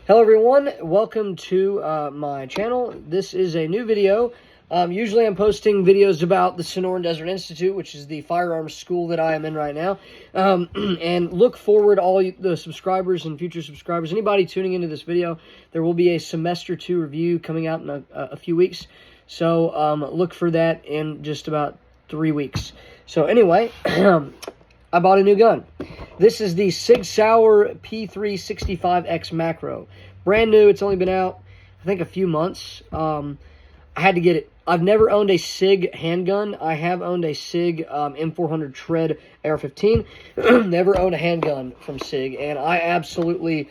Hello everyone, welcome to my channel. This is a new video. Usually I'm posting videos about the Sonoran Desert Institute, which is the firearms school that I am in right now. And look forward, all the subscribers and future subscribers, anybody tuning into this video, there will be a semester 2 review coming out in a few weeks. So look for that in just about 3 weeks. So anyway, I bought a new gun. This is the Sig Sauer P365X Macro. Brand new. It's only been out, I think, a few months. I had to get it. I've never owned a Sig handgun. I have owned a Sig M400 Tread AR-15. Never owned a handgun from Sig, and I absolutely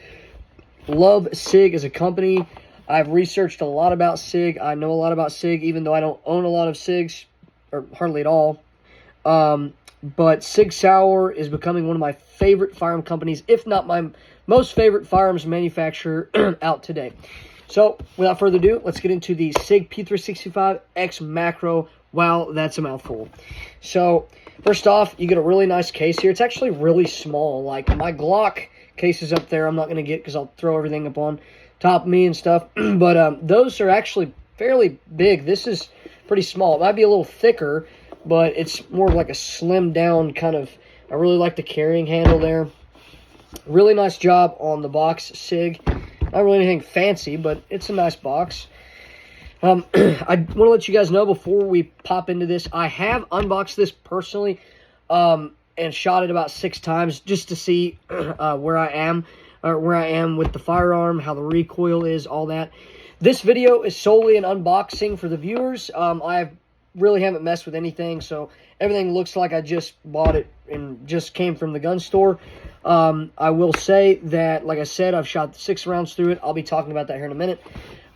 love Sig as a company. I've researched a lot about Sig. I know a lot about Sig, even though I don't own a lot of Sigs, or hardly at all. But Sig Sauer is becoming one of my favorite firearm companies, if not my most favorite firearms manufacturer out today. So, without further ado, let's get into the Sig P365X Macro. Wow, that's a mouthful. So, first off, you get a really nice case here. It's actually really small. Like, my Glock case is up there. I'm not going to get because I'll throw everything up on top of me and stuff. But those are actually fairly big. This is pretty small. It might be a little thicker, but it's more like a slimmed down kind of. I really like the carrying handle there. Really nice job on the box, Sig. Not really anything fancy, but it's a nice box. I want to let you guys know before we pop into this, I have unboxed this personally and shot it about 6 times just to see where I am with the firearm, how the recoil is, all that. This video is solely an unboxing for the viewers. I really haven't messed with anything, so everything looks like I just bought it and just came from the gun store. I will say that, like I said, I've shot 6 rounds through it. I'll be talking about that here in a minute.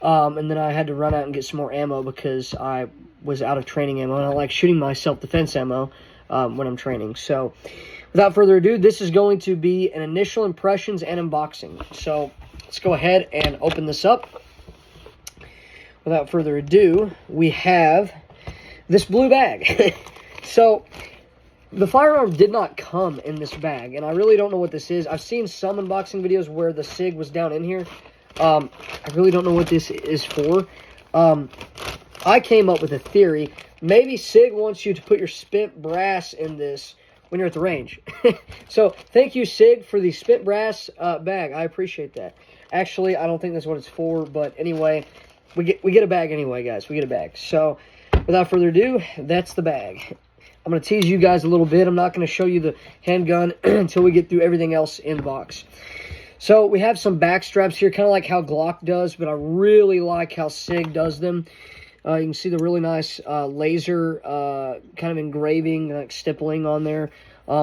And then I had to run out and get some more ammo because I was out of training ammo, and I like shooting my self-defense ammo when I'm training. So, without further ado, this is going to be an initial impressions and unboxing. So, let's go ahead and open this up. Without further ado, we have this blue bag. So, the firearm did not come in this bag, and I really don't know what this is. I've seen some unboxing videos where the Sig was down in here. I really don't know what this is for. I came up with a theory. Maybe Sig wants you to put your spent brass in this when you're at the range. So, thank you, Sig, for the spent brass bag. I appreciate that. Actually, I don't think that's what it's for, but anyway, we get a bag anyway, guys. We get a bag. So, without further ado, that's the bag. I'm going to tease you guys a little bit. I'm not going to show you the handgun until we get through everything else in the box. So we have some back straps here, kind of like how Glock does, but I really like how Sig does them. You can see the really nice laser kind of engraving, like stippling on there.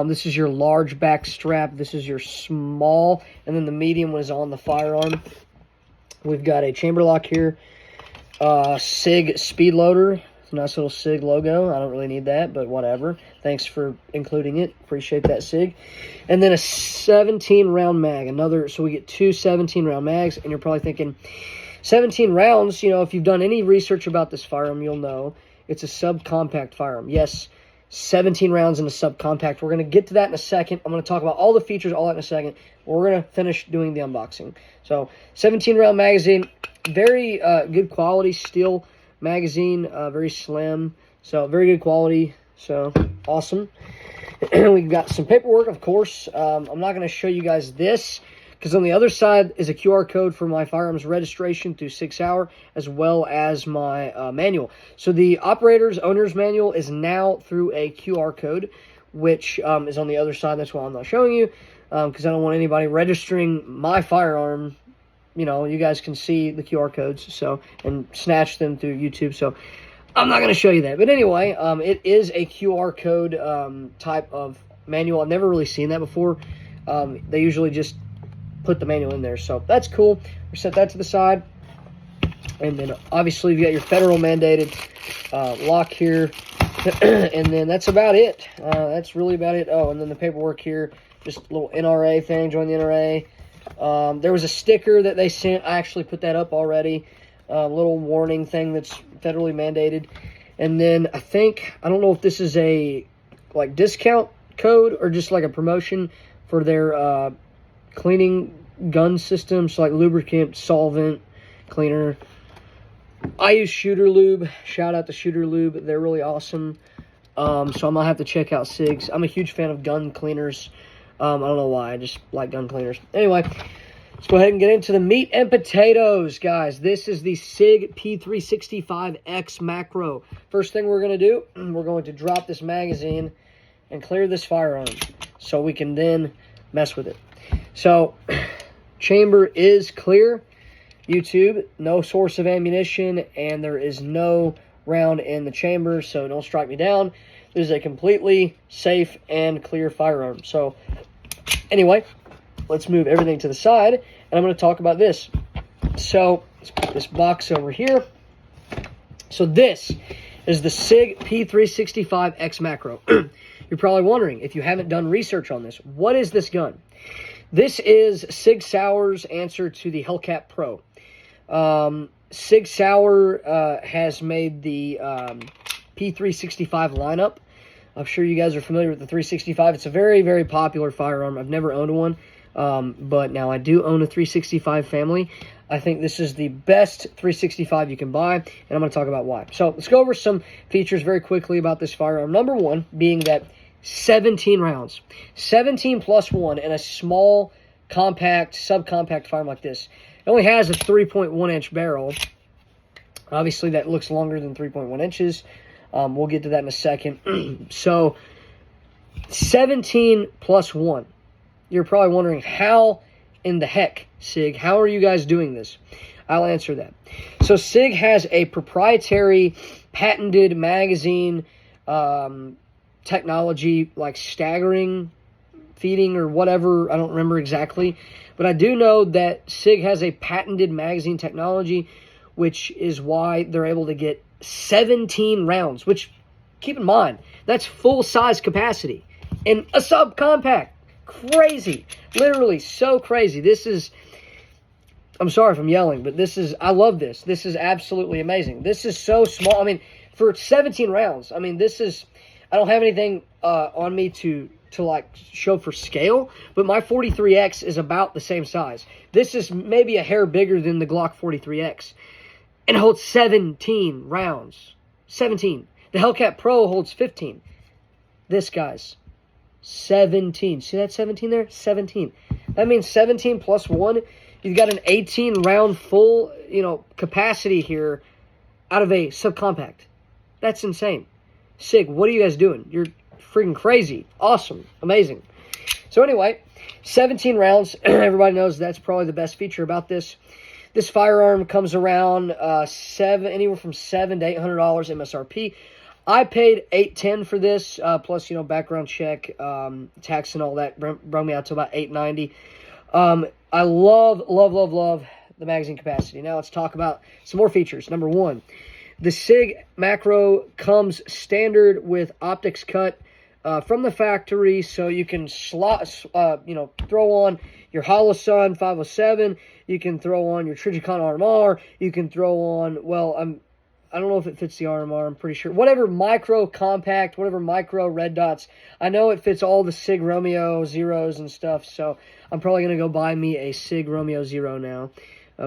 This is your large back strap. This is your small, and then the medium one is on the firearm. We've got a chamber lock here. Sig speed loader. Nice little Sig logo. I don't really need that, but whatever. Thanks for including it. Appreciate that, Sig. And then a 17-round mag. So we get 2 17-round mags, and you're probably thinking, 17 rounds, you know, if you've done any research about this firearm, you'll know it's a subcompact firearm. Yes, 17 rounds in a subcompact. We're going to get to that in a second. I'm going to talk about all the features, all that in a second. We're going to finish doing the unboxing. So, 17-round magazine. Very good quality steel magazine, very slim, so very good quality, so awesome. We've got some paperwork, of course. I'm not going to show you guys this because on the other side is a QR code for my firearms registration through Sig Sauer, as well as my manual. So the owner's manual is now through a QR code, which is on the other side. That's why I'm not showing you, because I don't want anybody registering my firearm. You know, you guys can see the QR codes, so, and snatch them through YouTube, so I'm not going to show you that. But anyway, it is a QR code type of manual. I've never really seen that before. They usually just put the manual in there, so that's cool. We set that to the side, and then obviously you've got your federal mandated lock here, and then that's about it. That's really about it. Oh, and then the paperwork here, just a little NRA thing, join the NRA. There was a sticker that they sent. I actually put that up already. A little warning thing that's federally mandated. And then I don't know if this is a like discount code or just like a promotion for their cleaning gun systems, like lubricant, solvent, cleaner. I use Shooter Lube. Shout out to Shooter Lube. They're really awesome. So I'm going to have to check out Sig's. I'm a huge fan of gun cleaners. I don't know why. I just like gun cleaners. Anyway, let's go ahead and get into the meat and potatoes, guys. This is the Sig P365X macro. First thing we're going to do, we're going to drop this magazine and clear this firearm so we can then mess with it. So, chamber is clear. YouTube, no source of ammunition, and there is no round in the chamber, so don't strike me down. This is a completely safe and clear firearm. So, anyway, let's move everything to the side, and I'm going to talk about this. So, let's put this box over here. So, this is the Sig P365X macro. You're probably wondering, if you haven't done research on this, what is this gun? This is Sig Sauer's answer to the Hellcat Pro. Sig Sauer has made the P365 lineup. I'm sure you guys are familiar with the 365. It's a very, very popular firearm. I've never owned one, but now I do own a 365 family. I think this is the best 365 you can buy, and I'm going to talk about why. So let's go over some features very quickly about this firearm. Number one being that 17 rounds. 17 plus 1 in a small, compact, subcompact firearm like this. It only has a 3.1 inch barrel. Obviously, that looks longer than 3.1 inches. We'll get to that in a second. So, 17 plus 1. You're probably wondering, how in the heck, Sig, how are you guys doing this? I'll answer that. So, Sig has a proprietary, patented magazine technology, like staggering feeding or whatever. I don't remember exactly. But I do know that Sig has a patented magazine technology, which is why they're able to get 17 rounds, which, keep in mind, that's full-size capacity in a subcompact. Crazy. Literally so crazy. This is, I'm sorry if I'm yelling, but this is, I love this. This is absolutely amazing. This is so small. I mean, for 17 rounds, I mean, this is, I don't have anything on me to like show for scale, but my 43X is about the same size. This is maybe a hair bigger than the Glock 43X, and it holds 17 rounds. 17. The Hellcat Pro holds 15. This, guys, 17. See that 17 there? 17. That means 17 plus 1. You've got an 18 round full, capacity here out of a subcompact. That's insane. Sig, what are you guys doing? You're freaking crazy. Awesome. Amazing. So anyway, 17 rounds. Everybody knows that's probably the best feature about this. This firearm comes around anywhere from $700 to $800 MSRP. I paid $810 for this, plus background check, tax and all that brought me out to about $890. I love the magazine capacity. Now let's talk about some more features. Number one, the Sig macro comes standard with optics cut from the factory, so you can throw on your Holosun 507. You can throw on your Trijicon RMR. You can throw on, I don't know if it fits the RMR. I'm pretty sure. Whatever micro compact, whatever micro red dots. I know it fits all the Sig Romeo Zeros and stuff, so I'm probably going to go buy me a Sig Romeo Zero now.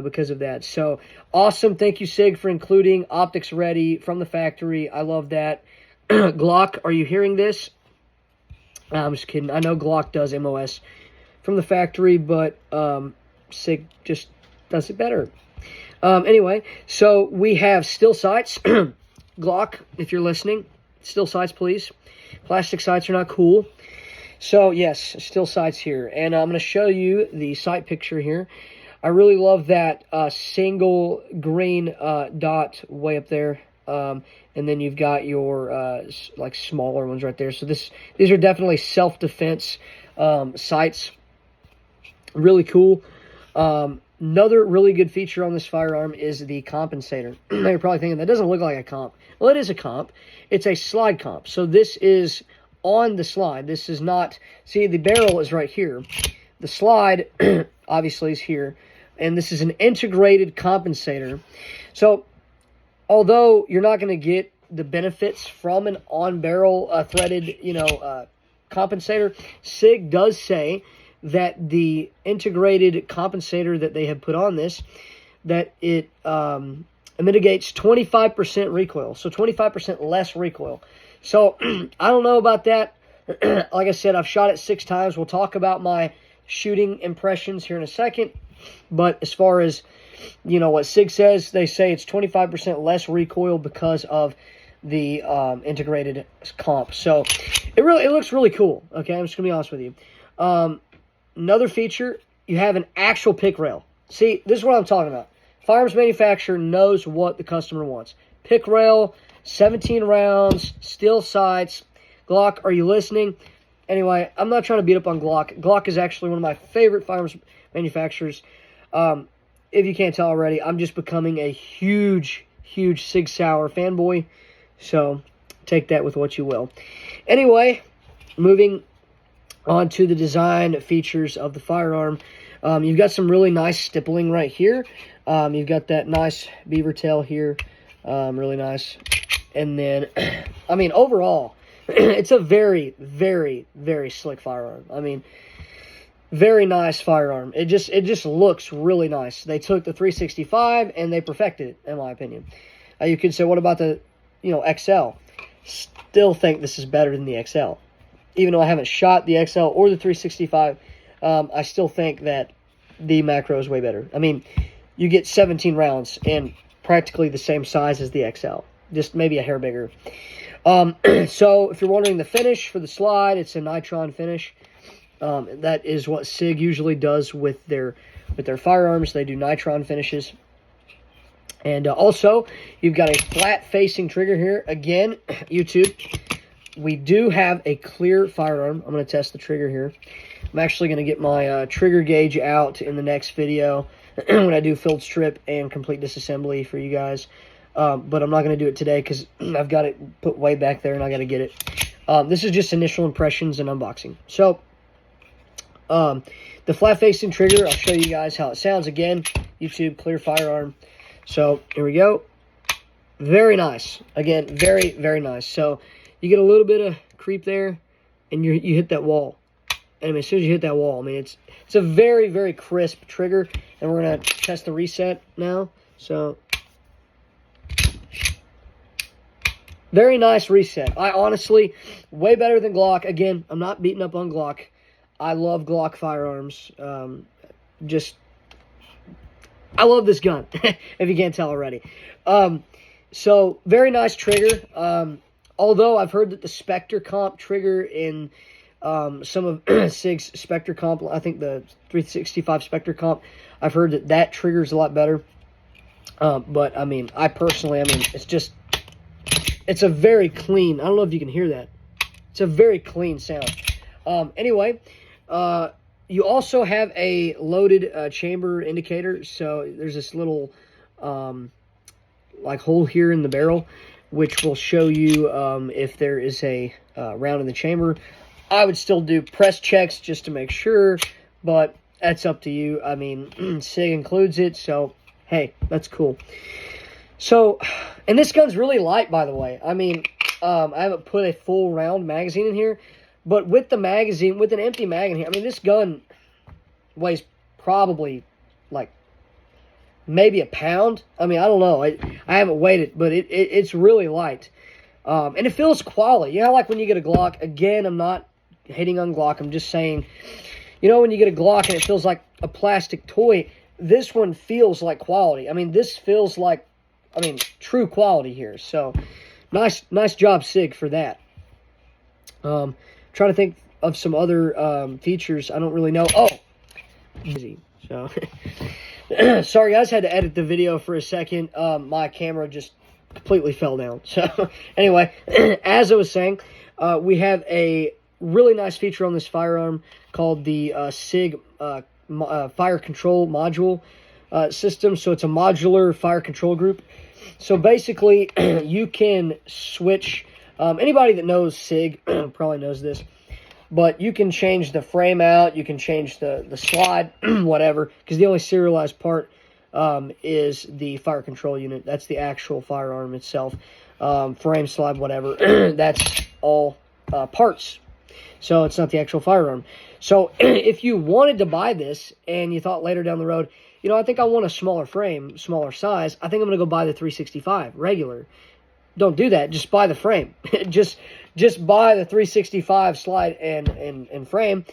Because of that. So, awesome. Thank you, Sig, for including optics ready from the factory. I love that. Glock, are you hearing this? I'm just kidding. I know Glock does MOS from the factory, but Sig just does it better. Anyway, so we have still sights. Glock, if you're listening, still sights, please. Plastic sights are not cool. So, yes, still sights here. And I'm going to show you the sight picture here. I really love that single green dot way up there, and then you've got your like smaller ones right there. So these are definitely self-defense sights. Really cool. Another really good feature on this firearm is the compensator. You're probably thinking, that doesn't look like a comp. Well, it is a comp. It's a slide comp. So this is on the slide. This is not, see, the barrel is right here. The slide obviously is here. And this is an integrated compensator. So, although you're not going to get the benefits from an on-barrel threaded, compensator, Sig does say that the integrated compensator that they have put on this, that it mitigates 25% recoil, so 25% less recoil. So I don't know about that. Like I said, I've shot it 6 times. We'll talk about my shooting impressions here in a second. But as far as, you know, what Sig says, they say it's 25% less recoil because of the integrated comp. So it looks really cool. Okay, I'm just gonna be honest with you. Another feature, you have an actual pick rail. See, this is what I'm talking about. Firearms manufacturer knows what the customer wants. Pick rail, 17 rounds, steel sights. Glock, are you listening? Anyway, I'm not trying to beat up on Glock. Glock is actually one of my favorite firearms manufacturers. If you can't tell already, I'm just becoming a huge, huge Sig Sauer fanboy. So take that with what you will. Anyway, moving on to the design features of the firearm. You've got some really nice stippling right here. You've got that nice beaver tail here. Really nice. And then, I mean, overall, it's a very, very, very slick firearm. I mean, very nice firearm. It just looks really nice. They took the 365 and they perfected it, in my opinion. You could say, what about the, you know, XL? Still think this is better than the XL. Even though I haven't shot the XL or the 365, I still think that the macro is way better. I mean, you get 17 rounds and practically the same size as the XL, just maybe a hair bigger. So if you're wondering the finish for the slide, it's a nitron finish. That is what Sig usually does with their firearms. They do nitron finishes. And also, you've got a flat-facing trigger here. Again, YouTube, we do have a clear firearm. I'm going to test the trigger here. I'm actually going to get my trigger gauge out in the next video when I do field strip and complete disassembly for you guys. But I'm not going to do it today because I've got it put way back there and I got to get it. This is just initial impressions and unboxing. So, the flat-facing trigger, I'll show you guys how it sounds. Again, YouTube, clear firearm. So, here we go. Very nice. Again, very, very nice. So, you get a little bit of creep there, and you hit that wall. And as soon as you hit that wall, I mean, it's a very, very crisp trigger. And we're going to test the reset now. So, very nice reset. I honestly, way better than Glock. Again, I'm not beating up on Glock. I love Glock firearms. I love this gun, if you can't tell already. So, very nice trigger. Although I've heard that the Spectre comp trigger in some of Sig's Spectre comp, I think the 365 Spectre comp, I've heard that that trigger is a lot better. But, I mean, it's a very clean, I don't know if you can hear that. It's a very clean sound. Anyway, you also have a loaded chamber indicator. So there's this little like hole here in the barrel, which will show you if there is a round in the chamber. I would still do press checks just to make sure, but that's up to you. I mean, Sig includes it, so hey, that's cool. So, and this gun's really light, by the way. I mean, I haven't put a full round magazine in here, but with the magazine, with an empty mag in here, I mean, this gun weighs probably like maybe a pound. I mean, I don't know. I haven't weighed it, but it's really light. And it feels quality. You know, like when you get a Glock, again, I'm not hating on Glock. I'm just saying, you know, when you get a Glock and it feels like a plastic toy, this one feels like quality. I mean, this feels like, I mean, true quality here. So, nice job, Sig, for that. Trying to think of some other features. I don't really know. Oh, easy. So, sorry guys, had to edit the video for a second. My camera just completely fell down. So, anyway, as I was saying, we have a really nice feature on this firearm called the Sig Fire Control Module system. So, it's a modular fire control group. So, basically, you can switch. Anybody that knows Sig probably knows this. But you can change the frame out, you can change the slide, whatever, because the only serialized part is the fire control unit. That's the actual firearm itself. Frame, slide, whatever. That's all parts. So it's not the actual firearm. So if you wanted to buy this and you thought later down the road, you know, I think I want a smaller frame, smaller size, I think I'm going to go buy the 365 regular. Don't do that. Just buy the frame. just buy the 365 slide and frame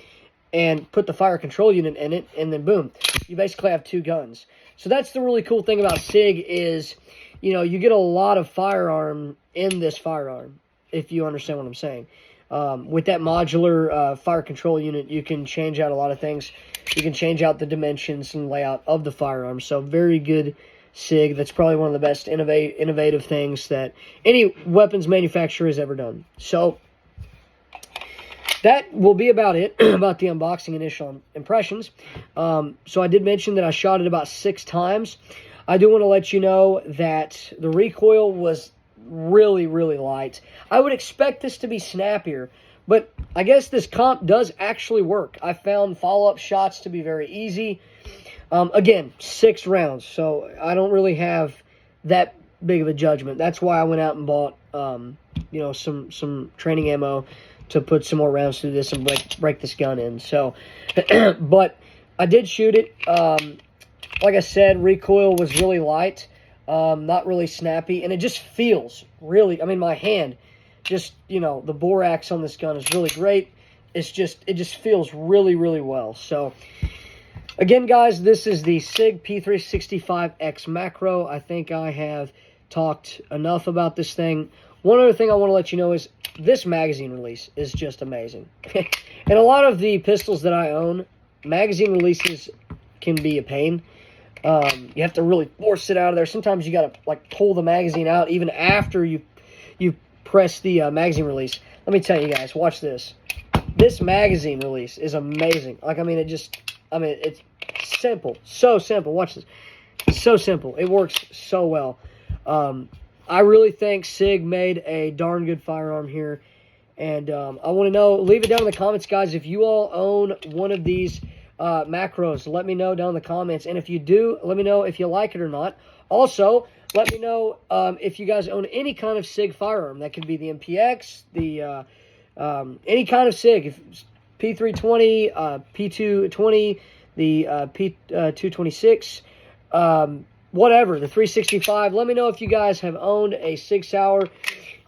and put the fire control unit in it, and then boom, you basically have 2 guns. So that's the really cool thing about SIG is, you know, you get a lot of firearm in this firearm, if you understand what I'm saying. With that modular fire control unit, you can change out a lot of things. You can change out the dimensions and layout of the firearm. So very good SIG. That's probably one of the best innovative things that any weapons manufacturer has ever done. So that will be about it, about the unboxing initial impressions. So I did mention that I shot it about 6 times. I do want to let you know that the recoil was really, really light. I would expect this to be snappier, but I guess this comp does actually work. I found follow-up shots to be very easy. Again, 6 rounds, so I don't really have that big of a judgment. That's why I went out and bought, you know, some training ammo to put some more rounds through this and break this gun in. So, but I did shoot it. Like I said, recoil was really light, not really snappy, and it just feels really, I mean, my hand, just, you know, the borax on this gun is really great. It just feels really, really well. So, again, guys, this is the Sig P365X Macro. I think I have talked enough about this thing. One other thing I want to let you know is this magazine release is just amazing. And a lot of the pistols that I own, magazine releases can be a pain. You have to really force it out of there. Sometimes you got to like pull the magazine out even after you press the magazine release. Let me tell you guys, watch this. This magazine release is amazing. Like, I mean, it's simple. So simple. Watch this. It's so simple. It works so well. I really think SIG made a darn good firearm here. And I want to know, leave it down in the comments, guys, if you all own one of these macros. Let me know down in the comments. And if you do, let me know if you like it or not. Also, let me know if you guys own any kind of SIG firearm. That could be the MPX, the any kind of SIG. If P320, P220, the P226, whatever, the 365. Let me know if you guys have owned a Sig Sauer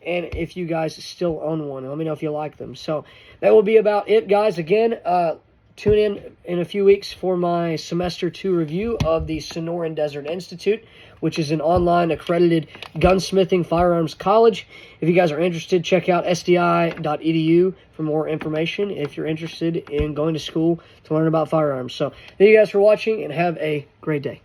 and if you guys still own one. Let me know if you like them. So that will be about it, guys. Again, tune in a few weeks for my Semester 2 review of the Sonoran Desert Institute, which is an online accredited gunsmithing firearms college. If you guys are interested, check out sdi.edu for more information if you're interested in going to school to learn about firearms. So thank you guys for watching and have a great day.